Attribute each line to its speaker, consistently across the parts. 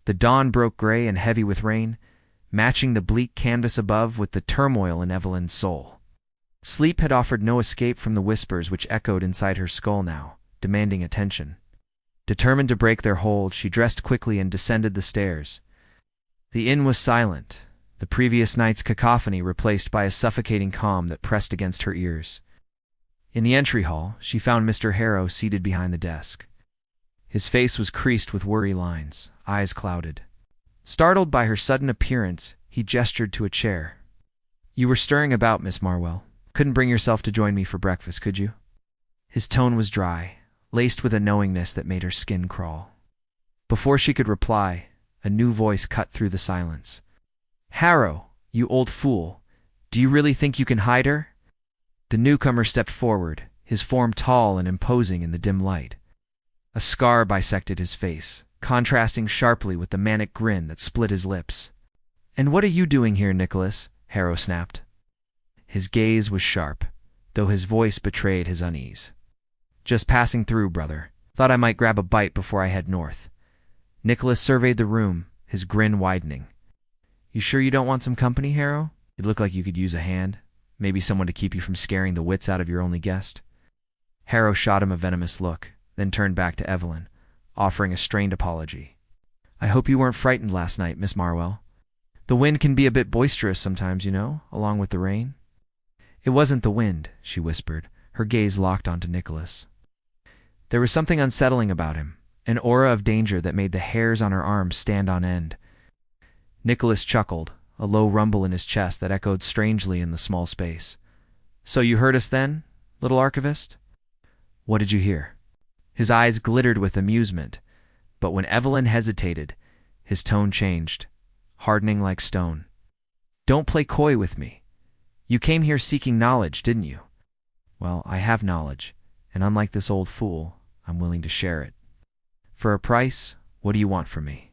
Speaker 1: The dawn broke gray and heavy with rain, matching the bleak canvas above with the turmoil in Evelyn's soul. Sleep had offered no escape from the whispers which echoed inside her skull now, demanding attention. Determined to break their hold, she dressed quickly and descended the stairs. The inn was silent, the previous night's cacophony replaced by a suffocating calm that pressed against her ears. In the entry hall, she found Mr. Harrow seated behind the desk. His face was creased with worry lines, eyes clouded. Startled by her sudden appearance, he gestured to a chair. "You were stirring about, Miss Marwell. Couldn't bring yourself to join me for breakfast, could you?" His tone was dry, laced with a knowingness that made her skin crawl. Before she could reply, a new voice cut through the silence. "Harrow, you old fool, do you really think you can hide her?" The newcomer stepped forward, his form tall and imposing in the dim light. A scar bisected his face, contrasting sharply with the manic grin that split his lips. "And what are you doing here, Nicholas?" Harrow snapped. His gaze was sharp, though his voice betrayed his unease. "Just passing through, brother. Thought I might grab a bite before I head north." Nicholas surveyed the room, his grin widening. "You sure you don't want some company, Harrow? You look like you could use a hand. Maybe someone to keep you from scaring the wits out of your only guest." Harrow shot him a venomous look, then turned back to Evelyn, offering a strained apology. "I hope you weren't frightened last night, Miss Marwell. The wind can be a bit boisterous sometimes, you know, along with the rain." "It wasn't the wind," she whispered, her gaze locked onto Nicholas. There was something unsettling about him, an aura of danger that made the hairs on her arms stand on end. Nicholas chuckled, a low rumble in his chest that echoed strangely in the small space. "So you heard us then, little archivist?" "What did you hear?" His eyes glittered with amusement, but when Evelyn hesitated, his tone changed, hardening like stone. "Don't play coy with me. You came here seeking knowledge, didn't you? Well, I have knowledge, and unlike this old fool, I'm willing to share it. For a price, what do you want from me?"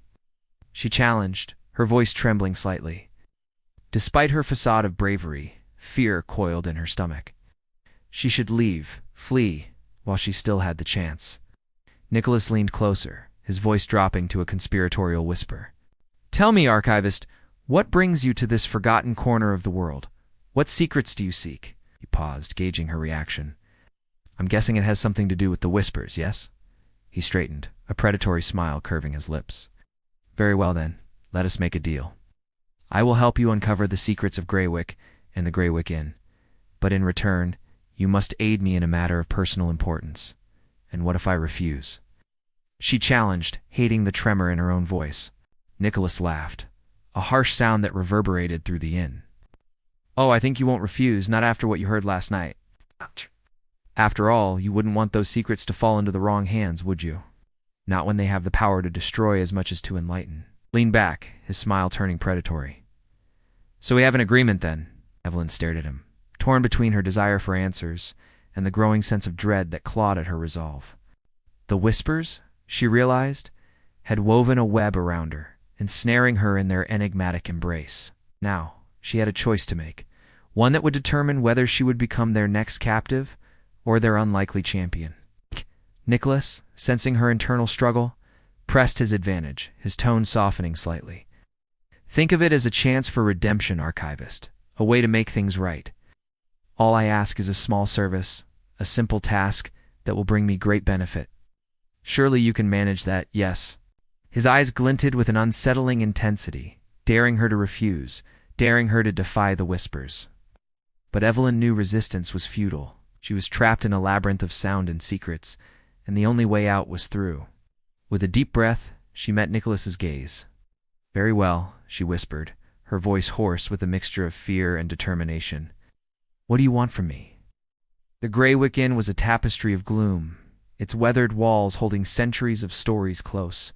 Speaker 1: She challenged, her voice trembling slightly. Despite her facade of bravery, fear coiled in her stomach. She should leave, flee, while she still had the chance. Nicholas leaned closer, his voice dropping to a conspiratorial whisper. "Tell me, archivist, what brings you to this forgotten corner of the world? What secrets do you seek?" He paused, gauging her reaction. "I'm guessing it has something to do with the whispers, yes?" He straightened, a predatory smile curving his lips. "Very well then, let us make a deal. I will help you uncover the secrets of Graywick and the Graywick Inn, but in return, you must aid me in a matter of personal importance. And what if I refuse?" She challenged, hating the tremor in her own voice. Nicholas laughed, a harsh sound that reverberated through the inn. "Oh, I think you won't refuse, not after what you heard last night. After all, you wouldn't want those secrets to fall into the wrong hands, would you? Not when they have the power to destroy as much as to enlighten." Leaned back, his smile turning predatory. "So we have an agreement then?" Evelyn stared at him, torn between her desire for answers and the growing sense of dread that clawed at her resolve. The whispers, she realized, had woven a web around her, ensnaring her in their enigmatic embrace. Now, she had a choice to make, one that would determine whether she would become their next captive or their unlikely champion. Nicholas, sensing her internal struggle, pressed his advantage, his tone softening slightly. "Think of it as a chance for redemption, archivist, a way to make things right. All I ask is a small service, a simple task that will bring me great benefit. Surely you can manage that, yes?" His eyes glinted with an unsettling intensity, daring her to refuse, daring her to defy the whispers. But Evelyn knew resistance was futile. She was trapped in a labyrinth of sound and secrets, and the only way out was through. With a deep breath, she met Nicholas's gaze. "Very well," she whispered, her voice hoarse with a mixture of fear and determination. "What do you want from me?" The Graywick Inn was a tapestry of gloom, its weathered walls holding centuries of stories close.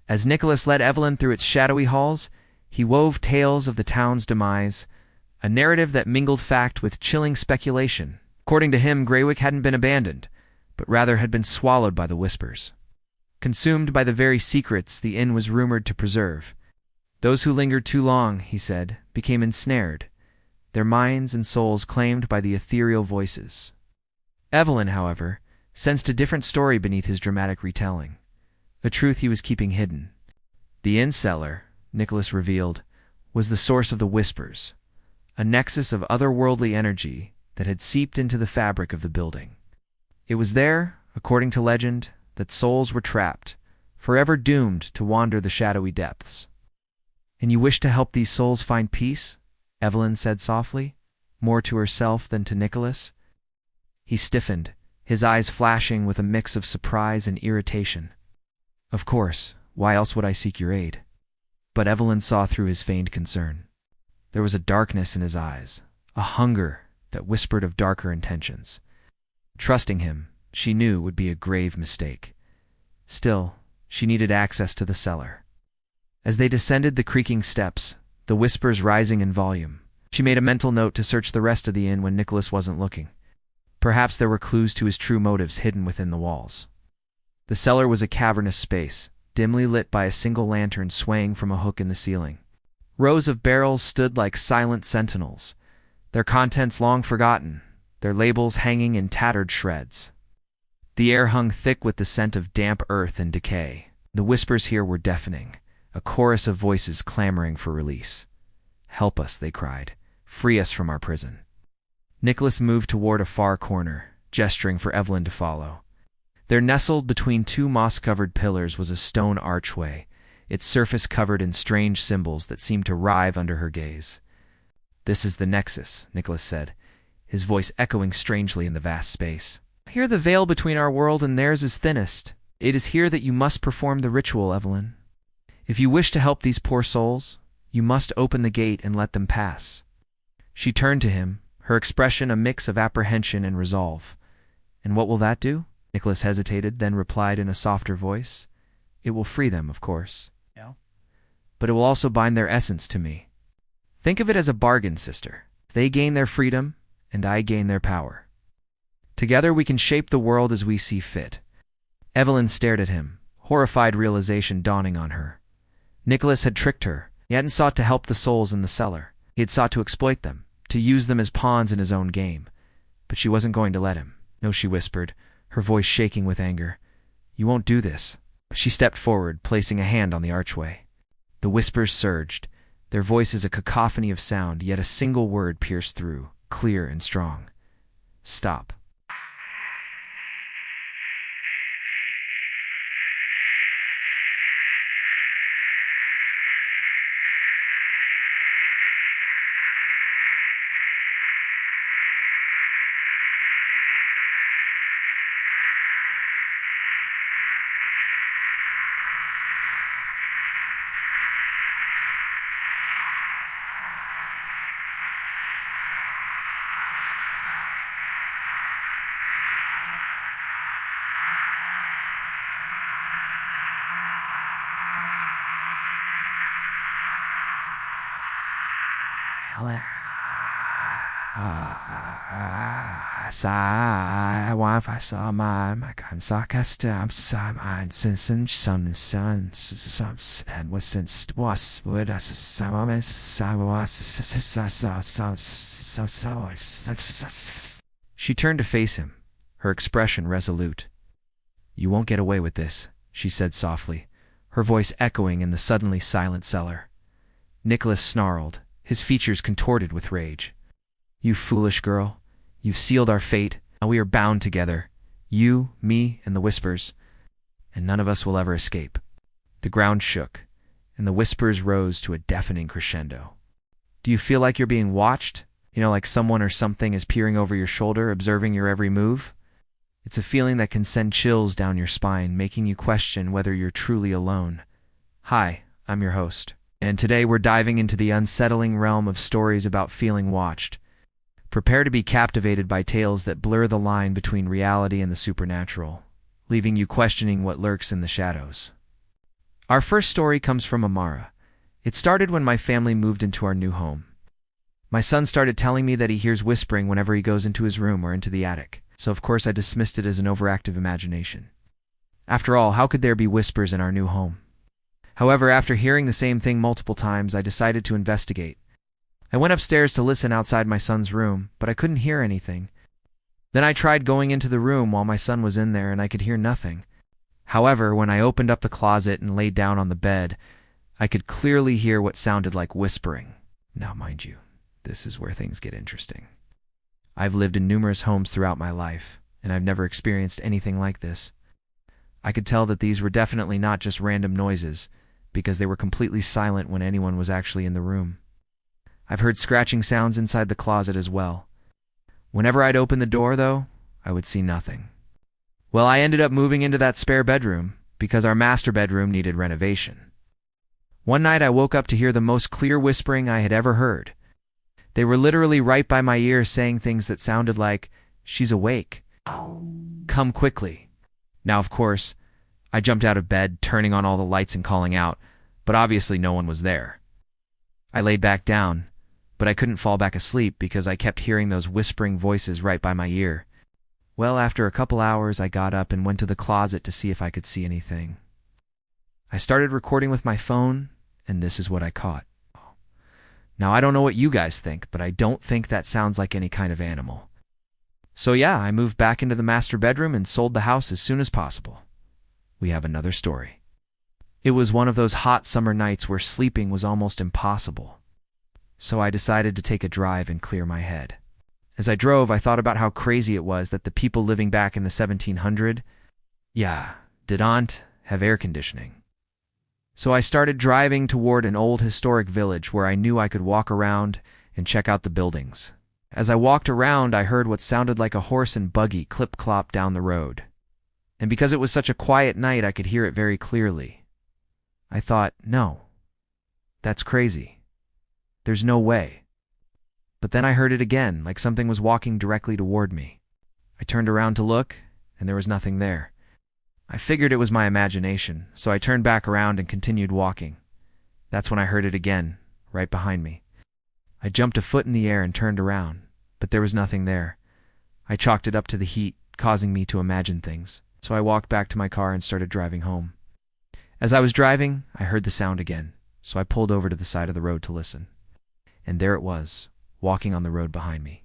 Speaker 1: As Nicholas led Evelyn through its shadowy halls, he wove tales of the town's demise, a narrative that mingled fact with chilling speculation. According to him, Graywick hadn't been abandoned, but rather had been swallowed by the whispers. Consumed by the very secrets the inn was rumored to preserve. Those who lingered too long, he said, became ensnared, their minds and souls claimed by the ethereal voices. Evelyn, however, sensed a different story beneath his dramatic retelling, a truth he was keeping hidden. The inn cellar, Nicholas revealed, was the source of the whispers, a nexus of otherworldly energy that had seeped into the fabric of the building. It was there, according to legend, that souls were trapped, forever doomed to wander the shadowy depths. "And you wish to help these souls find peace?" Evelyn said softly, more to herself than to Nicholas. He stiffened, his eyes flashing with a mix of surprise and irritation. "Of course, why else would I seek your aid?" But Evelyn saw through his feigned concern. There was a darkness in his eyes, a hunger that whispered of darker intentions. Trusting him, she knew, would be a grave mistake. Still, she needed access to the cellar. As they descended the creaking steps, the whispers rising in volume, she made a mental note to search the rest of the inn when Nicholas wasn't looking. Perhaps there were clues to his true motives hidden within the walls. The cellar was a cavernous space, dimly lit by a single lantern swaying from a hook in the ceiling. Rows of barrels stood like silent sentinels, their contents long forgotten, their labels hanging in tattered shreds. The air hung thick with the scent of damp earth and decay. The whispers here were deafening, a chorus of voices clamoring for release. "Help us," they cried. "Free us from our prison." Nicholas moved toward a far corner, gesturing for Evelyn to follow. There, nestled between two moss-covered pillars, was a stone archway, its surface covered in strange symbols that seemed to writhe under her gaze. "This is the nexus," Nicholas said, his voice echoing strangely in the vast space. "Here the veil between our world and theirs is thinnest. It is here that you must perform the ritual, Evelyn. If you wish to help these poor souls, you must open the gate and let them pass." She turned to him, her expression a mix of apprehension and resolve. "And what will that do?" Nicholas hesitated, then replied in a softer voice. "It will free them, of course. Yeah. But it will also bind their essence to me. Think of it as a bargain, sister. They gain their freedom, and I gain their power. Together we can shape the world as we see fit." Evelyn stared at him, horrified realization dawning on her. Nicholas had tricked her. He hadn't sought to help the souls in the cellar. He had sought to exploit them, to use them as pawns in his own game. But she wasn't going to let him. "No," she whispered, her voice shaking with anger. "You won't do this." She stepped forward, placing a hand on the archway. The whispers surged, their voices a cacophony of sound, yet a single word pierced through, clear and strong. "Stop." I want if I saw my sarcastic and since some and was since was with us She turned to face him, her expression resolute. "You won't get away with this," she said softly, her voice echoing in the suddenly silent cellar. Nicholas snarled, his features contorted with rage. "You foolish girl. You've sealed our fate, and we are bound together. You, me, and the whispers. And none of us will ever escape." The ground shook, and the whispers rose to a deafening crescendo. "Do you feel like you're being watched? Like someone or something is peering over your shoulder, observing your every move? It's a feeling that can send chills down your spine, making you question whether you're truly alone. Hi, I'm your host, and today we're diving into the unsettling realm of stories about feeling watched. Prepare to be captivated by tales that blur the line between reality and the supernatural, leaving you questioning what lurks in the shadows. Our first story comes from Amara. It started when my family moved into our new home. My son started telling me that he hears whispering whenever he goes into his room or into the attic, so of course I dismissed it as an overactive imagination. After all, how could there be whispers in our new home? However, after hearing the same thing multiple times, I decided to investigate. I went upstairs to listen outside my son's room, but I couldn't hear anything. Then I tried going into the room while my son was in there, and I could hear nothing. However, when I opened up the closet and laid down on the bed, I could clearly hear what sounded like whispering. Now, mind you, this is where things get interesting. I've lived in numerous homes throughout my life, and I've never experienced anything like this. I could tell that these were definitely not just random noises, because they were completely silent when anyone was actually in the room. I've heard scratching sounds inside the closet as well. Whenever I'd open the door, though, I would see nothing. Well, I ended up moving into that spare bedroom because our master bedroom needed renovation. One night I woke up to hear the most clear whispering I had ever heard. They were literally right by my ear saying things that sounded like, "She's awake. Come quickly." Now, of course, I jumped out of bed, turning on all the lights and calling out, but obviously no one was there. I laid back down, but I couldn't fall back asleep because I kept hearing those whispering voices right by my ear. Well, after a couple hours, I got up and went to the closet to see if I could see anything. I started recording with my phone, and this is what I caught. Now, I don't know what you guys think, but I don't think that sounds like any kind of animal. So yeah, I moved back into the master bedroom and sold the house as soon as possible. We have another story. It was one of those hot summer nights where sleeping was almost impossible. So I decided to take a drive and clear my head. As I drove, I thought about how crazy it was that the people living back in the 1700s, didn't have air conditioning. So I started driving toward an old historic village where I knew I could walk around and check out the buildings. As I walked around, I heard what sounded like a horse and buggy clip-clop down the road. And because it was such a quiet night, I could hear it very clearly. I thought, no, that's crazy. There's no way. But then I heard it again, like something was walking directly toward me. I turned around to look, and there was nothing there. I figured it was my imagination, so I turned back around and continued walking. That's when I heard it again, right behind me. I jumped a foot in the air and turned around, but there was nothing there. I chalked it up to the heat, causing me to imagine things, so I walked back to my car and started driving home. As I was driving, I heard the sound again, so I pulled over to the side of the road to listen. And there it was, walking on the road behind me.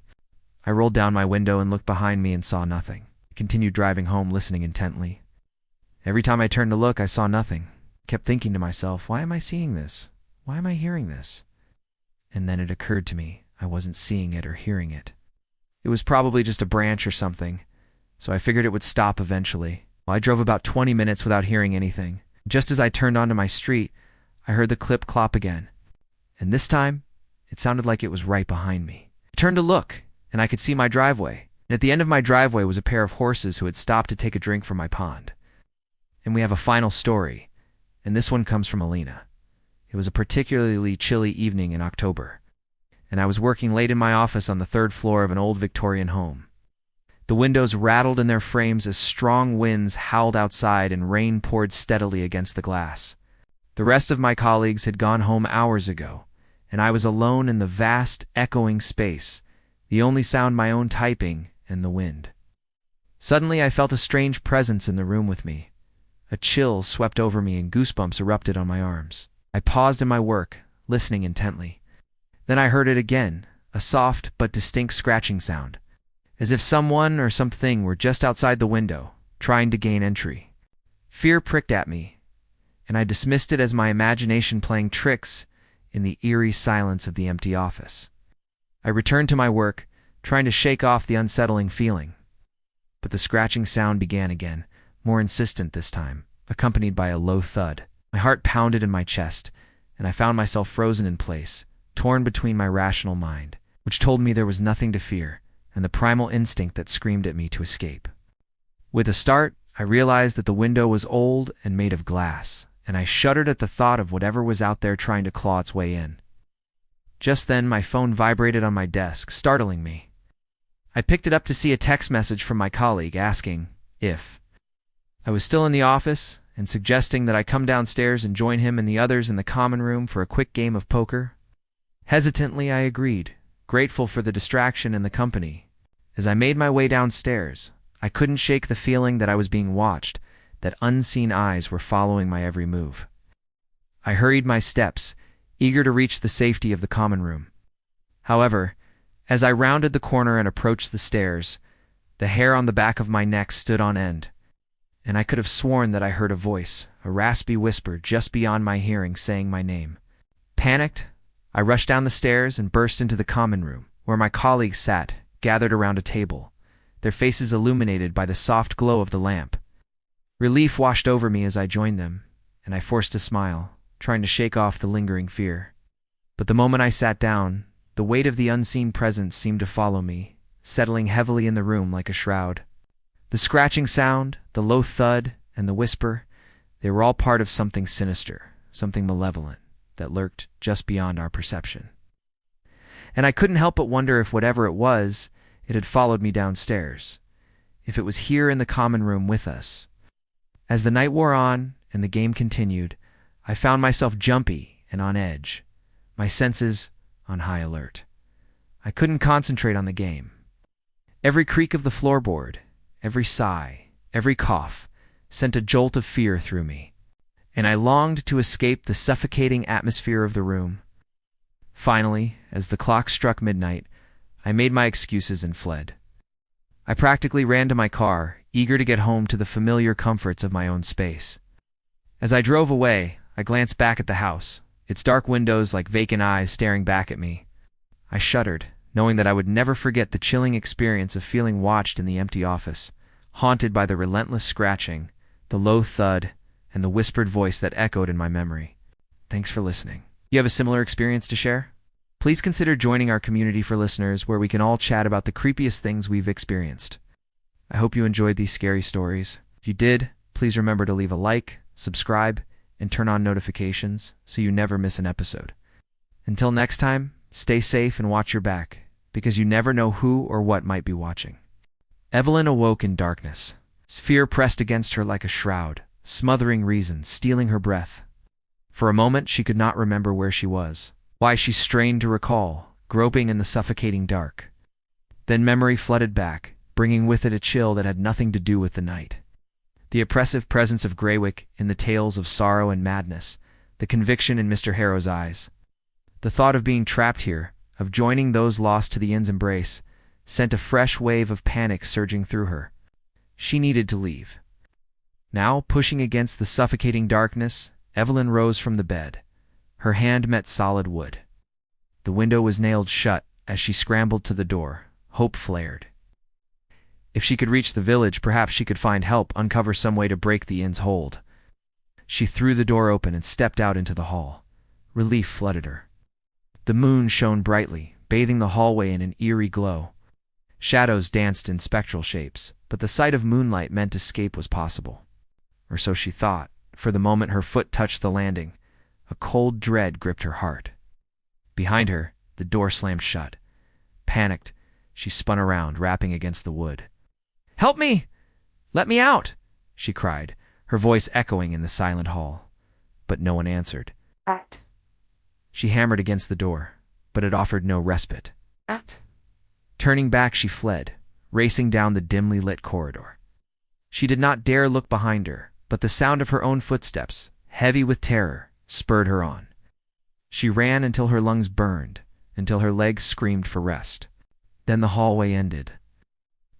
Speaker 1: I rolled down my window and looked behind me and saw nothing. I continued driving home, listening intently. Every time I turned to look, I saw nothing. I kept thinking to myself, why am I seeing this? Why am I hearing this? And then it occurred to me, I wasn't seeing it or hearing it. It was probably just a branch or something, so I figured it would stop eventually. Well, I drove about 20 minutes without hearing anything. Just as I turned onto my street, I heard the clip-clop again. And this time, it sounded like it was right behind me. I turned to look, and I could see my driveway. And at the end of my driveway was a pair of horses who had stopped to take a drink from my pond. And we have a final story, and this one comes from Alina. It was a particularly chilly evening in October, and I was working late in my office on the third floor of an old Victorian home. The windows rattled in their frames as strong winds howled outside and rain poured steadily against the glass. The rest of my colleagues had gone home hours ago, and I was alone in the vast, echoing space, the only sound my own typing and the wind. Suddenly I felt a strange presence in the room with me. A chill swept over me and goosebumps erupted on my arms. I paused in my work, listening intently. Then I heard it again, a soft but distinct scratching sound, as if someone or something were just outside the window, trying to gain entry. Fear pricked at me, and I dismissed it as my imagination playing tricks in the eerie silence of the empty office. I returned to my work, trying to shake off the unsettling feeling. But the scratching sound began again, more insistent this time, accompanied by a low thud. My heart pounded in my chest, and I found myself frozen in place, torn between my rational mind, which told me there was nothing to fear, and the primal instinct that screamed at me to escape. With a start, I realized that the window was old and made of glass, and I shuddered at the thought of whatever was out there trying to claw its way in. Just then, my phone vibrated on my desk, startling me. I picked it up to see a text message from my colleague asking if I was still in the office and suggesting that I come downstairs and join him and the others in the common room for a quick game of poker. Hesitantly, I agreed, grateful for the distraction and the company. As I made my way downstairs, I couldn't shake the feeling that I was being watched, that unseen eyes were following my every move. I hurried my steps, eager to reach the safety of the common room. However, as I rounded the corner and approached the stairs, the hair on the back of my neck stood on end, and I could have sworn that I heard a voice, a raspy whisper just beyond my hearing saying my name. Panicked, I rushed down the stairs and burst into the common room, where my colleagues sat, gathered around a table, their faces illuminated by the soft glow of the lamp. Relief washed over me as I joined them, and I forced a smile, trying to shake off the lingering fear. But the moment I sat down, the weight of the unseen presence seemed to follow me, settling heavily in the room like a shroud. The scratching sound, the low thud, and the whisper, they were all part of something sinister, something malevolent, that lurked just beyond our perception. And I couldn't help but wonder if whatever it was, it had followed me downstairs, if it was here in the common room with us. As the night wore on and the game continued, I found myself jumpy and on edge, my senses on high alert. I couldn't concentrate on the game. Every creak of the floorboard, every sigh, every cough sent a jolt of fear through me, and I longed to escape the suffocating atmosphere of the room. Finally, as the clock struck midnight, I made my excuses and fled. I practically ran to my car, eager to get home to the familiar comforts of my own space. As I drove away, I glanced back at the house, its dark windows like vacant eyes staring back at me. I shuddered, knowing that I would never forget the chilling experience of feeling watched in the empty office, haunted by the relentless scratching, the low thud, and the whispered voice that echoed in my memory. Thanks for listening. You have a similar experience to share? Please consider joining our community for listeners where we can all chat about the creepiest things we've experienced. I hope you enjoyed these scary stories. If you did, please remember to leave a like, subscribe, and turn on notifications so you never miss an episode. Until next time, stay safe and watch your back, because you never know who or what might be watching. Evelyn awoke in darkness. Fear pressed against her like a shroud, smothering reason, stealing her breath. For a moment she could not remember where she was, why she strained to recall, groping in the suffocating dark. Then memory flooded back, bringing with it a chill that had nothing to do with the night. The oppressive presence of Graywick in the tales of sorrow and madness, the conviction in Mr. Harrow's eyes. The thought of being trapped here, of joining those lost to the inn's embrace, sent a fresh wave of panic surging through her. She needed to leave. Now, pushing against the suffocating darkness, Evelyn rose from the bed. Her hand met solid wood. The window was nailed shut as she scrambled to the door. Hope flared. If she could reach the village, perhaps she could find help, uncover some way to break the inn's hold. She threw the door open and stepped out into the hall. Relief flooded her. The moon shone brightly, bathing the hallway in an eerie glow. Shadows danced in spectral shapes, but the sight of moonlight meant escape was possible. Or so she thought, for the moment her foot touched the landing, a cold dread gripped her heart. Behind her, the door slammed shut. Panicked, she spun around, rapping against the wood. "Help me! Let me out!" she cried, her voice echoing in the silent hall. But no one answered.
Speaker 2: At.
Speaker 1: She hammered against the door, but it offered no respite.
Speaker 2: At.
Speaker 1: Turning back, she fled, racing down the dimly lit corridor. She did not dare look behind her, but the sound of her own footsteps, heavy with terror, spurred her on. She ran until her lungs burned, until her legs screamed for rest. Then the hallway ended.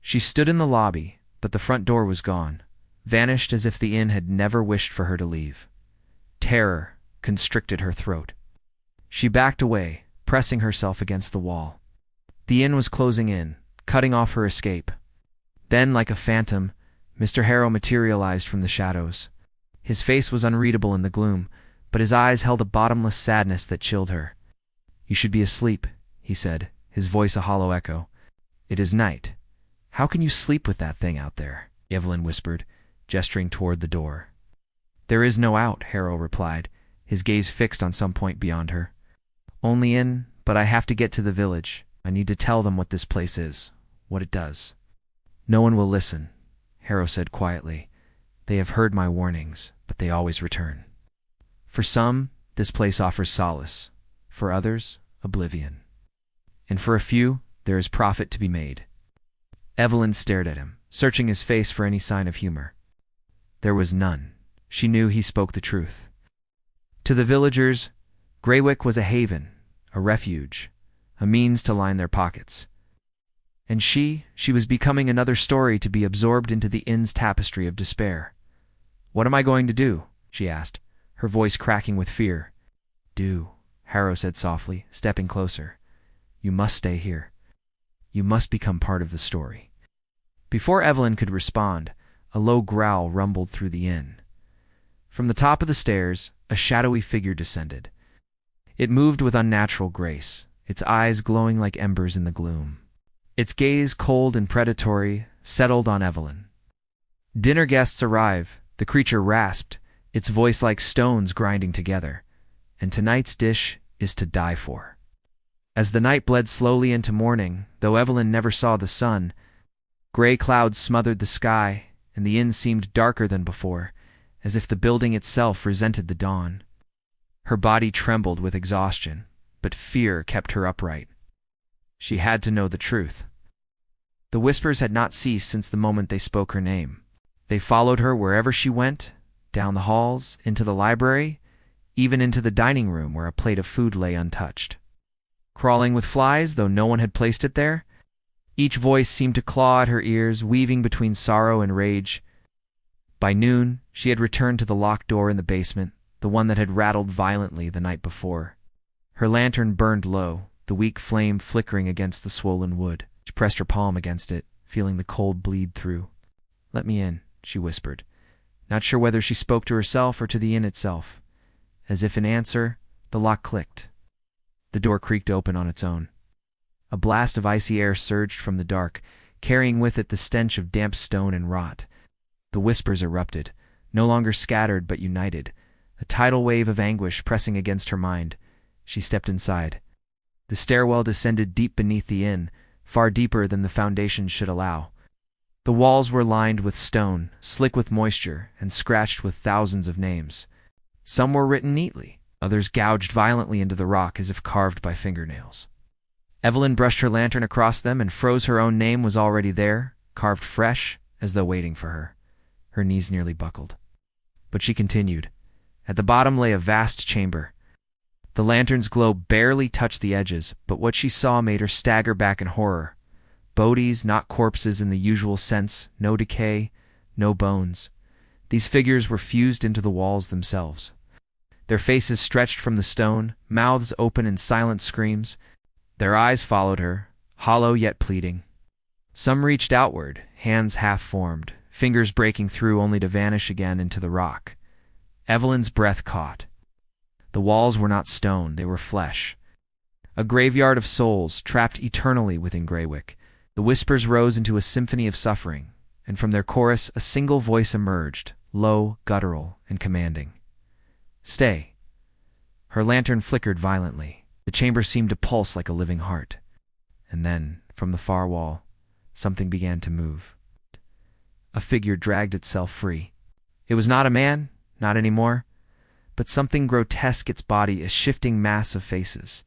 Speaker 1: She stood in the lobby, but the front door was gone, vanished as if the inn had never wished for her to leave. Terror constricted her throat. She backed away, pressing herself against the wall. The inn was closing in, cutting off her escape. Then, like a phantom, Mr. Harrow materialized from the shadows. His face was unreadable in the gloom, but his eyes held a bottomless sadness that chilled her. "You should be asleep," he said, his voice a hollow echo. "It is night. How can you sleep with that thing out there?" Evelyn whispered, gesturing toward the door. "There is no out," Harrow replied, his gaze fixed on some point beyond her. "Only in, but I have to get to the village. I need to tell them what this place is, what it does." "No one will listen," Harrow said quietly. "They have heard my warnings, but they always return. For some, this place offers solace. For others, oblivion. And for a few, there is profit to be made." Evelyn stared at him, searching his face for any sign of humor. There was none. She knew he spoke the truth. To the villagers, Graywick was a haven, a refuge, a means to line their pockets. And she was becoming another story to be absorbed into the inn's tapestry of despair. "What am I going to do?" she asked, her voice cracking with fear. "Do," Harrow said softly, stepping closer. "You must stay here. You must become part of the story." Before Evelyn could respond, a low growl rumbled through the inn. From the top of the stairs, a shadowy figure descended. It moved with unnatural grace, its eyes glowing like embers in the gloom. Its gaze, cold and predatory, settled on Evelyn. "Dinner guests arrive," the creature rasped, its voice like stones grinding together. "And tonight's dish is to die for." As the night bled slowly into morning, though Evelyn never saw the sun, gray clouds smothered the sky, and the inn seemed darker than before, as if the building itself resented the dawn. Her body trembled with exhaustion, but fear kept her upright. She had to know the truth. The whispers had not ceased since the moment they spoke her name. They followed her wherever she went, down the halls, into the library, even into the dining room where a plate of food lay untouched. Crawling with flies, though no one had placed it there, each voice seemed to claw at her ears, weaving between sorrow and rage. By noon, she had returned to the locked door in the basement, the one that had rattled violently the night before. Her lantern burned low, the weak flame flickering against the swollen wood. She pressed her palm against it, feeling the cold bleed through. "Let me in," she whispered, not sure whether she spoke to herself or to the inn itself. As if in answer, the lock clicked. The door creaked open on its own. A blast of icy air surged from the dark, carrying with it the stench of damp stone and rot. The whispers erupted, no longer scattered but united, a tidal wave of anguish pressing against her mind. She stepped inside. The stairwell descended deep beneath the inn, far deeper than the foundations should allow. The walls were lined with stone, slick with moisture, and scratched with thousands of names. Some were written neatly, others gouged violently into the rock as if carved by fingernails. Evelyn brushed her lantern across them and froze. Her own name was already there, carved fresh, as though waiting for her. Her knees nearly buckled. But she continued. At the bottom lay a vast chamber. The lantern's glow barely touched the edges, but what she saw made her stagger back in horror. Bodies, not corpses in the usual sense, no decay, no bones. These figures were fused into the walls themselves. Their faces stretched from the stone, mouths open in silent screams. Their eyes followed her, hollow yet pleading. Some reached outward, hands half-formed, fingers breaking through only to vanish again into the rock. Evelyn's breath caught. The walls were not stone, they were flesh. A graveyard of souls, trapped eternally within Graywick. The whispers rose into a symphony of suffering, and from their chorus a single voice emerged, low, guttural, and commanding. "Stay." Her lantern flickered violently. The chamber seemed to pulse like a living heart. And then, from the far wall, something began to move. A figure dragged itself free. It was not a man, not anymore, but something grotesque, its body a shifting mass of faces.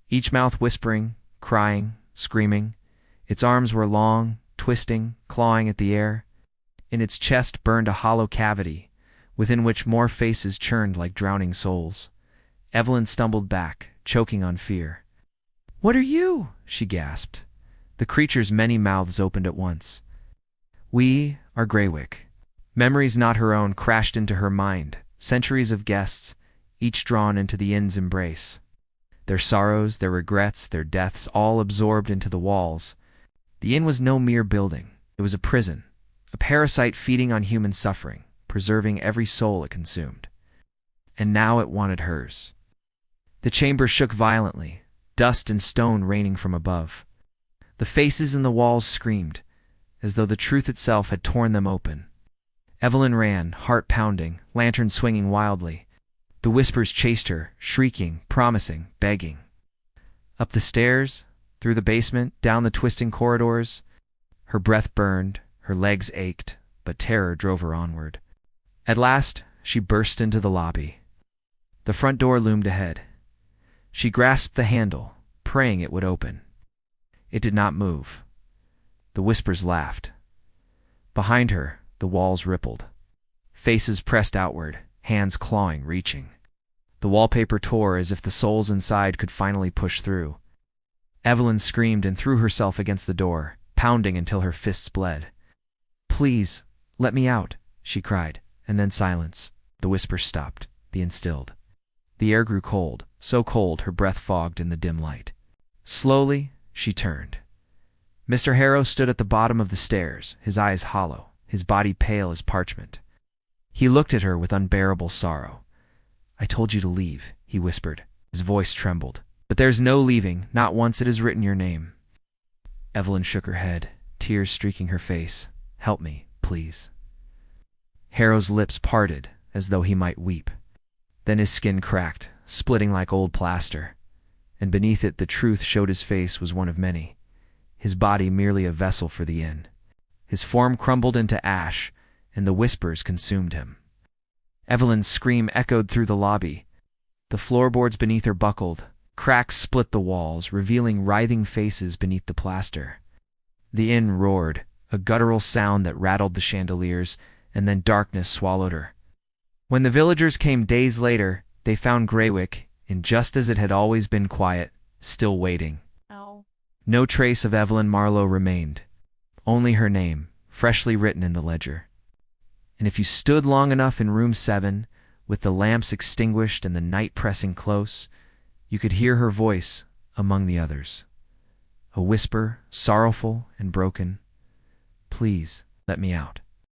Speaker 1: Each mouth whispering, crying, screaming. Its arms were long, twisting, clawing at the air. In its chest burned a hollow cavity, within which more faces churned like drowning souls. Evelyn stumbled back, choking on fear. "What are you?" she gasped. The creature's many mouths opened at once. "We are Graywick." Memories not her own crashed into her mind, centuries of guests, each drawn into the inn's embrace. Their sorrows, their regrets, their deaths, all absorbed into the walls. The inn was no mere building. It was a prison, a parasite feeding on human suffering, preserving every soul it consumed. And now it wanted hers. The chamber shook violently, dust and stone raining from above. The faces in the walls screamed, as though the truth itself had torn them open. Evelyn ran, heart pounding, lantern swinging wildly. The whispers chased her, shrieking, promising, begging. Up the stairs, through the basement, down the twisting corridors. Her breath burned, her legs ached, but terror drove her onward. At last, she burst into the lobby. The front door loomed ahead. She grasped the handle, praying it would open. It did not move. The whispers laughed. Behind her, the walls rippled. Faces pressed outward, hands clawing, reaching. The wallpaper tore as if the souls inside could finally push through. Evelyn screamed and threw herself against the door, pounding until her fists bled. "Please, let me out," she cried, and then silence. The whispers stopped. The inn stilled. The air grew cold, so cold her breath fogged in the dim light. Slowly, she turned. Mr. Harrow stood at the bottom of the stairs, his eyes hollow, his body pale as parchment. He looked at her with unbearable sorrow. "I told you to leave," he whispered. His voice trembled. "But there's no leaving, not once it is written your name." Evelyn shook her head, tears streaking her face. "Help me, please." Harrow's lips parted, as though he might weep. Then his skin cracked, splitting like old plaster, and beneath it the truth showed his face was one of many, his body merely a vessel for the inn. His form crumbled into ash, and the whispers consumed him. Evelyn's scream echoed through the lobby. The floorboards beneath her buckled. Cracks split the walls, revealing writhing faces beneath the plaster. The inn roared, a guttural sound that rattled the chandeliers, and then darkness swallowed her. When the villagers came days later, they found Graywick Inn just as it had always been, quiet, still waiting.
Speaker 2: Oh.
Speaker 1: No trace of Evelyn Marlowe remained, only her name, freshly written in the ledger. And if you stood long enough in room 7, with the lamps extinguished and the night pressing close, you could hear her voice among the others. A whisper, sorrowful and broken, "Please, let me out."